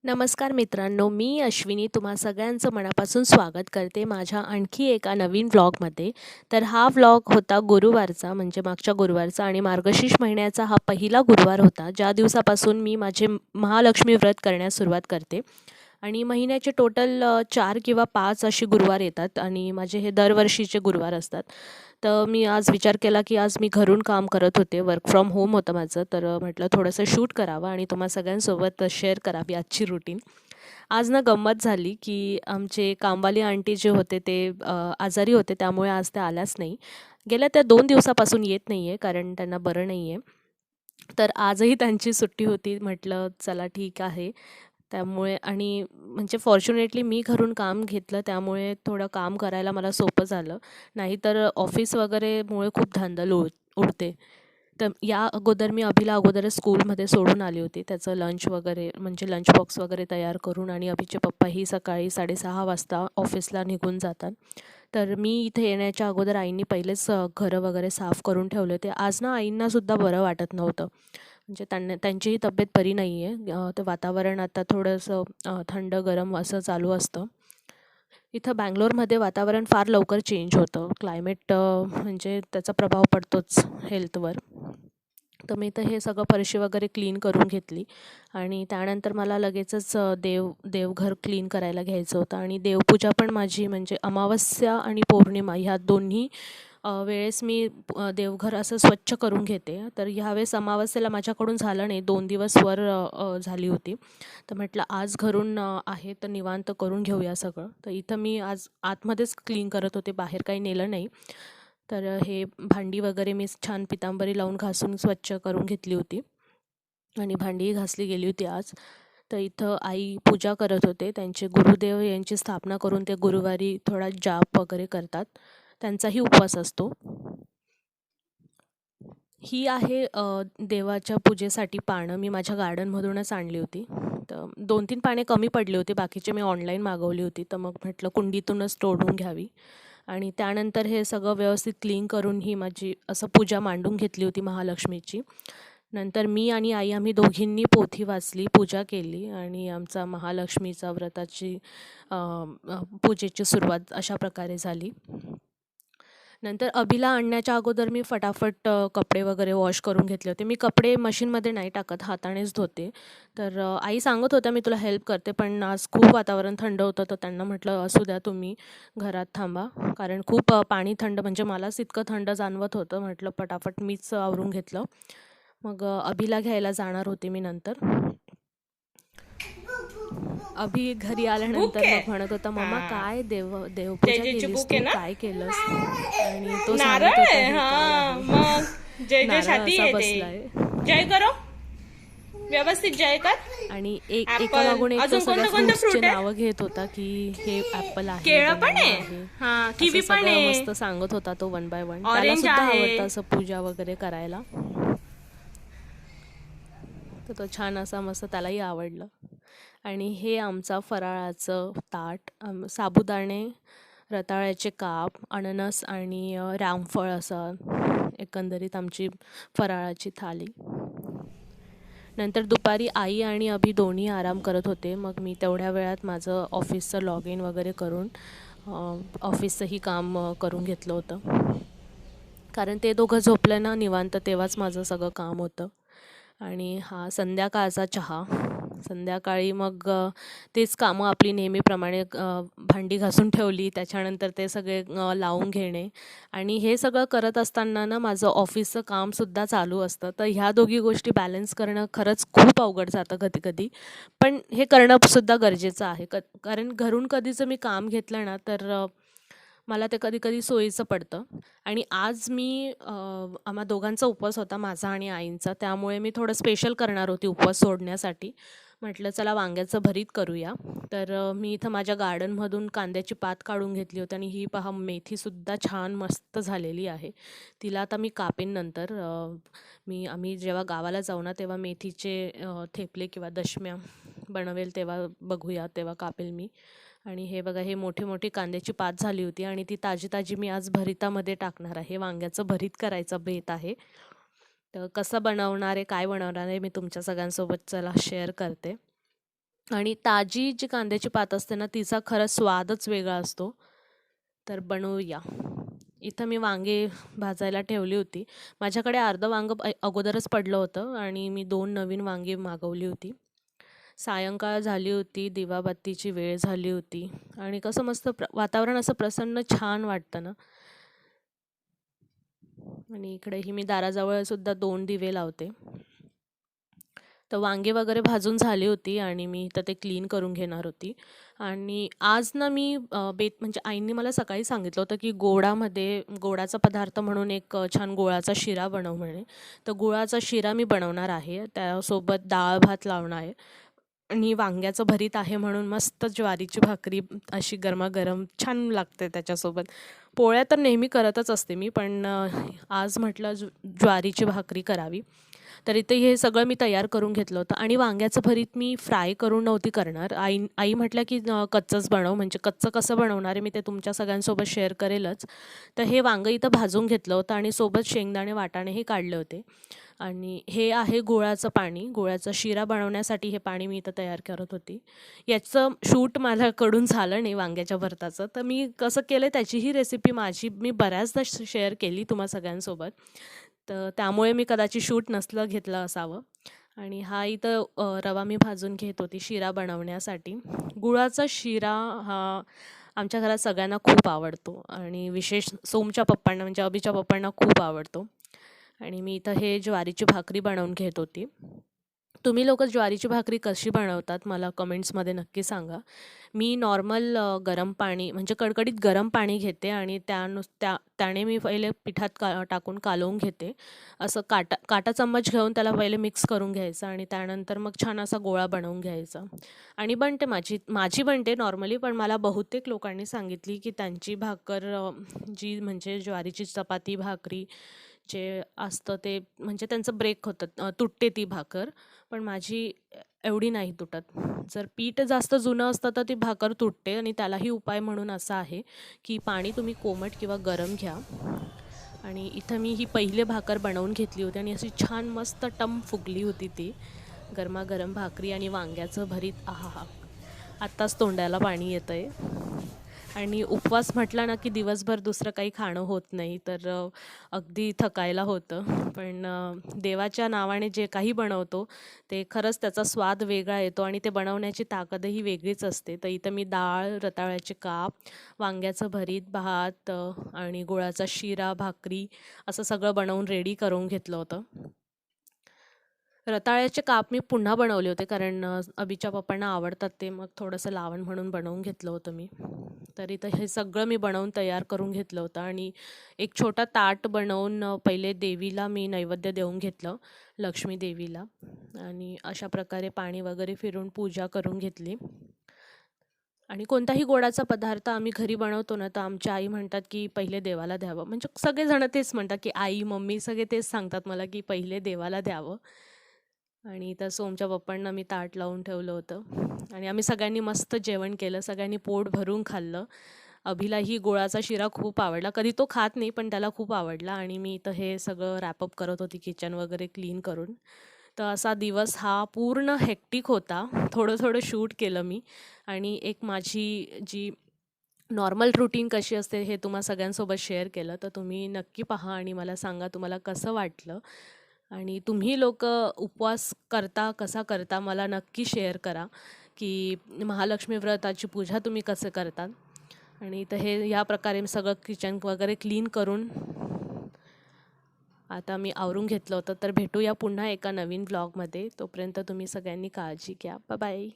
नमस्कार मित्रांनो, मी अश्विनी तुम्हा सगळ्यांचं मनापासून स्वागत करते माझ्या आणखी एका नवीन व्लॉगमध्ये. तर हा व्लॉग होता गुरुवारचा, म्हणजे मागच्या गुरुवारचा, आणि मार्गशीर्ष महिन्याचा हा पहिला गुरुवार होता, ज्या दिवसापासून मी माझे महालक्ष्मी व्रत करण्यास सुरुवात करते. आणि महिन्याचे टोटल 4 किंवा 5 असे गुरुवार येतात आणि माझे हे दरवर्षीचे गुरुवार असतात. तर मी आज विचार केला की आज मी घरून काम करत होते, वर्क फ्रॉम होम होतं माझं, तर म्हटलं थोडंसं शूट करावं आणि तुम्हा सगळ्यांसोबत शेअर करावी आजची रुटीन. आज ना गंमत झाली की आमचे कामवाली आंटी जे होते ते आजारी होते, त्यामुळे आज त्या आल्याच नाही. गेल्या त्या 2 दिवसापासून येत नाही आहे कारण त्यांना बरं नाही आहे. तर आजही त्यांची सुट्टी होती. म्हटलं चला ठीक आहे. त्यामुळे आणि म्हणजे फॉर्च्युनेटली मी घरून काम घेतलं, त्यामुळे थोडं काम करायला मला सोपं झालं. नाहीतर ऑफिस वगैरेमुळे खूप धांदल उडते. तर या अगोदर मी अभिला स्कूलमध्ये सोडून आली होती. त्याचं लंच वगैरे म्हणजे लंच बॉक्स वगैरे तयार करून, आणि अभिचे पप्पाही सकाळी 6:30 वाजता ऑफिसला निघून जातात. तर मी इथे येण्याच्या अगोदर आईंनी पहिलेच घरं वगैरे साफ करून ठेवले होते. आज ना आईंनासुद्धा बरं वाटत नव्हतं. म्हणजे त्यांचीही तब्येत बरी नाही आहे. तर वातावरण आता थोडंसं थंड गरम असं चालू असतं. इथं बंगलोरमध्ये वातावरण फार लवकर चेंज होतं. क्लायमेट म्हणजे त्याचा प्रभाव पडतोच हेल्थवर. तर मी तर हे सगळं फरशी वगैरे क्लीन करून घेतली आणि त्यानंतर मला लगेचच देवघर क्लीन करायला घ्यायचं होतं. आणि देवपूजा पण माझी म्हणजे अमावस्या आणि पौर्णिमा ह्या दोन्ही वेळेस मी देवघर असं स्वच्छ करून घेते. तर ह्यावेळेस अमावस्येला माझ्याकडून झालं नाही, 2 दिवस वर झाली होती. तर म्हटलं आज घरून आहे तर निवांत करून घेऊया सगळं. तर इथं मी आज आतमध्येच क्लीन करत होते, बाहेर काही नेलं नाही. तर हे भांडी वगैरे मी छान पितांबरी लावून घासून स्वच्छ करून घेतली होती आणि भांडीही घासली गेली होती आज. तर इथं आई पूजा करत होते. त्यांचे गुरुदेव यांची स्थापना करून ते गुरुवारी थोडा जाप वगैरे करतात. त्यांचाही उपवास असतो. ही आहे देवाच्या पूजेसाठी पानं मी माझ्या गार्डनमधूनच आणली होती. तर 2-3 पाने कमी पडली होती, बाकीचे मी ऑनलाईन मागवली होती. तर मग म्हटलं कुंडीतूनच तोडून घ्यावी. आणि त्यानंतर हे सगळं व्यवस्थित क्लीन करून ही माझी असं पूजा मांडून घेतली होती महालक्ष्मीची. नंतर मी आणि आई आम्ही दोघींनी पोथी वाचली, पूजा केली आणि आमचा महालक्ष्मीचा व्रताची पूजेची सुरुवात अशा प्रकारे झाली. नंतर अभिला आणण्याच्या अगोदर मी फटाफट कपडे वगैरे वॉश करून घेतले होते. मी कपडे मशीनमध्ये नाही टाकत, हातानेच धुते. तर आई सांगत होत्या मी तुला हेल्प करते, पण आज खूप वातावरण थंड होतं, तर त्यांना म्हटलं असू द्या तुम्ही घरात थांबा. कारण खूप पाणी थंड म्हणजे मलाच इतकं थंड जाणवत होतं. म्हटलं पटापट मीच आवरून घेतलं. मग अभिला घ्यायला जाणार होते मी नंतर. अभि घरी बुक आल्यानंतर आहे. मग म्हणत होता, मम्मा हा, काय देवपूजा जयजयची केलीस बुक आहे तू, ना. काय केलंस? आणि तो नारळ सांगत होता आहे. हे काय हा, आहे. मग जय जय नारळ छाती असा येते. बसलाय. जय करो, व्यवस्थित जय कर. आणि ऍपल, एकामागून एक तो अजून सगळ्या कोणतं कोणतं फ्रुट्सचे फ्रूट आहे? नावं घेत होता की हे ॲपल आहे, केळं पण बनाना आहे. आहे, हा, असं किवी पण सगळं आहे. मस्त सांगत होता तो 1 बाय 1. त्याला ऑरेंज सुद्धा आहे. आवडतं असं पूजा वगैरे करायला. तर तो छान असा मस्त त्यालाही आवडलं. आणि हे आमचा फराळाचं ताट, साबुदाणे, रताळ्याचे काप, अननस आणि रामफळ असं एकंदरीत आमची फराळाची थाली. नंतर दुपारी आई आणि अभि दोन्ही आराम करत होते. मग मी तेवढ्या वेळात माझं ऑफिसचं लॉग इन वगैरे करून ऑफिसचंही काम करून घेतलं होतं. कारण ते दोघं झोपलं ना निवांत, तेव्हाच माझं सगळं काम होतं. आणि हा संध्याकाळचा चहा. संध्याकाळी मग तेच कामं आपली नेहमीप्रमाणे, भांडी घासून ठेवली, त्याच्यानंतर ते सगळे लावून घेणे. आणि हे सगळं करत असताना ना माझं ऑफिसचं कामसुद्धा चालू असतं. तर ह्या दोघी गोष्टी बॅलन्स करणं खरंच खूप अवघड जातं कधी-कधी. पण हे करणंसुद्धा गरजेचं आहे. कारण घरून कधीचं मी काम घेतलं ना तर मला ते कधी-कधी सोयीचं पडतं. आणि आज मी आम्हा दोघांचा उपवास होता, माझा आणि आईंचा. त्यामुळे मी थोडं स्पेशल करणार होती उपवास सोडण्यासाठी. म्हटलं चला वांग्याचं भरीत करूया. तर मी इथं माझ्या गार्डनमधून कांद्याची पात काढून घेतली होती आणि ही पहा मेथीसुद्धा छान मस्त झालेली आहे. तिला आता मी कापेन नंतर. आम्ही जेव्हा गावाला जाऊ ना तेव्हा मेथीचे थेपले किंवा दशम्या बनवेल तेव्हा बघूया, तेव्हा कापेल मी. आणि हे बघा, हे मोठी कांद्याची पात झाली होती आणि ती ताजी मी आज भरितामध्ये टाकणार आहे. वांग्याचं भरीत करायचा बेत आहे. तर कसं बनवणार आहे, काय बनवणार आहे, मी तुमच्या सगळ्यांसोबत चला शेअर करते. आणि ताजी जी कांद्याची पात असते ना, तिचा खरंच स्वादच वेगळा असतो. तर बनवूया. इथं मी वांगे भाजायला ठेवली होती. माझ्याकडे अर्धं वांगं अगोदरच पडलं होतं आणि मी 2 नवीन वांगी मागवली होती. सायंकाळ झाली होती, दिवाबत्तीची वेळ झाली होती आणि कसं मस्त वातावरण असं प्रसन्न छान वाटतं ना. आणि इकडेही मी दाराजवळ सुद्धा 2 दिवे लावते. तर वांगे वगैरे भाजून झाली होती आणि मी तर ते क्लीन करून घेणार होती. आणि आज ना मी बेत म्हणजे आईंनी मला सकाळी सांगितलं होतं की गोडाचा पदार्थ म्हणून एक छान गुळाचा शिरा बनव म्हणे. तर गुळाचा शिरा मी बनवणार आहे. त्यासोबत डाळ भात लावणार आहे आणि वांग्याचं भरीत आहे म्हणून मस्त ज्वारीची भाकरी अशी गरमागरम छान लागते त्याच्यासोबत. पोळ्या तर नेहमी करतच असते मी, पण आज म्हटलं ज्वारीची भाकरी करावी. तर इथे हे सगळं मी तयार करून घेतलं होतं आणि वांग्याचं भरीत मी फ्राय करून नव्हती करणार. आई म्हटल्या की कच्चंच बनव, म्हणजे कच्चं कसं बनवणार आहे मी ते तुमच्या सगळ्यांसोबत शेअर करेलच. तर हे वांगं इथं भाजून घेतलं होतं आणि सोबत शेंगदाणे वाटाणेही काढले होते. आणि हे आहे गुळाचं पाणी. गुळाचा शिरा बनवण्यासाठी हे पाणी मी इथं तयार करत होती. याचं शूट माझ्याकडून झालं नाही वांग्याच्या भरताचं, तर मी कसं केलं त्याचीही रेसिपी मी बऱ्याचदा शेअर केली तुम्हा सगळ्यांसोबत. तर त्यामुळे मी कदाचित शूट नसलं घेतलं असावं. आणि हा इथं रवा मी भाजून घेत होती शिरा बनवण्यासाठी. गुळाचा शिरा हा आमच्या घरात सगळ्यांना खूप आवडतो आणि विशेष सोमच्या पप्पांना म्हणजे अभिच्या पप्पांना खूप आवडतो. आणि मी इथं हे ज्वारीची भाकरी बनवून घेत होती. तुम्ही लोकं ज्वारीची भाकरी कशी बनवतात मला कमेंट्समध्ये नक्की सांगा. मी नॉर्मल गरम पाणी म्हणजे कडकडीत गरम पाणी घेते आणि त्याने मी पहिले पिठात टाकून कालवून घेते. असं काटा चम्मच घेऊन त्याला पहिले मिक्स करून घ्यायचं आणि त्यानंतर मग छान असा गोळा बनवून घ्यायचा आणि बनते माझी बनते नॉर्मली. पण मला बहुतेक लोकांनी सांगितली की त्यांची भाकर जी म्हणजे ज्वारीची चपाती भाकरी जे असतं ते म्हणजे त्यांचं ब्रेक होतं, तुटते ती भाकर. पण माझी एवढी नाही तुटत. जर पीठ जास्त जुनं असतं तर ती भाकर तुटते आणि त्यालाही उपाय म्हणून असा आहे की पाणी तुम्ही कोमट किंवा गरम घ्या. आणि इथं मी ही पहिली भाकर बनवून घेतली होती आणि अशी छान मस्त टम फुगली होती ती. गरमागरम भाकरी आणि वांग्याचं भरीत आहाहा! आत्ताच तोंडाला पाणी येतंय. आणि उपवास म्हटला ना की दिवसभर दुसरं काही खाणं होत नाही, तर अगदी थकायला होतं. पण देवाच्या नावाने जे काही बनवतो ते खरंच त्याचा स्वाद वेगळा येतो आणि ते बनवण्याची ताकदही वेगळीच असते. तर इथं मी डाळ, रताळ्याचे काप, वांग्याचं भरीत, भात आणि गुळाचा शिरा, भाकरी असं सगळं बनवून रेडी करून घेतलं होतं. रताळ्याचे काप मी पुन्हा बनवले होते कारण अभिच्या पप्पांना आवडतात ते, मग थोडंसं लावण म्हणून बनवून घेतलं होतं मी. तर इथं हे सगळं मी बनवून तयार करून घेतलं होतं आणि एक छोटा ताट बनवून पहिले देवीला मी नैवेद्य देऊन घेतलं, लक्ष्मी देवीला. आणि अशा प्रकारे पाणी वगैरे फिरून पूजा करून घेतली. आणि कोणताही गोडाचा पदार्थ आम्ही घरी बनवतो ना, तर आमच्या आई म्हणतात की पहिले देवाला द्यावं. म्हणजे सगळेजण तेच म्हणतात की आई, मम्मी सगळे तेच सांगतात मला की पहिले देवाला द्यावं. आणि इथं सोमच्या पप्पांना मी ताट लावून ठेवलं होतं आणि आम्ही सगळ्यांनी मस्त जेवण केलं. सगळ्यांनी पोट भरून खाल्लं. अभिलाही गुळाचा शिरा खूप आवडला. कधी तो खात नाही, पण त्याला खूप आवडला. आणि मी इथं हे सगळं रॅपअप करत होती किचन वगैरे क्लीन करून. तर असा दिवस हा पूर्ण हेक्टिक होता. थोडं शूट केलं मी आणि एक माझी जी नॉर्मल रुटीन कशी असते हे तुम्हा सगळ्यांसोबत शेअर केलं. तर तुम्ही नक्की पहा आणि मला सांगा तुम्हाला कसं वाटलं. आणि तुम्ही लोकं उपवास कसा करता मला नक्की शेअर करा की महालक्ष्मी व्रताची पूजा तुम्ही कसं करता. आणि इथं हे ह्या प्रकारे सगळं किचन वगैरे क्लीन करून आता मी आवरून घेतलं होतं. तर भेटूया पुन्हा एका नवीन व्लॉगमध्ये. तोपर्यंत तुम्ही सगळ्यांनी काळजी घ्या. बाय.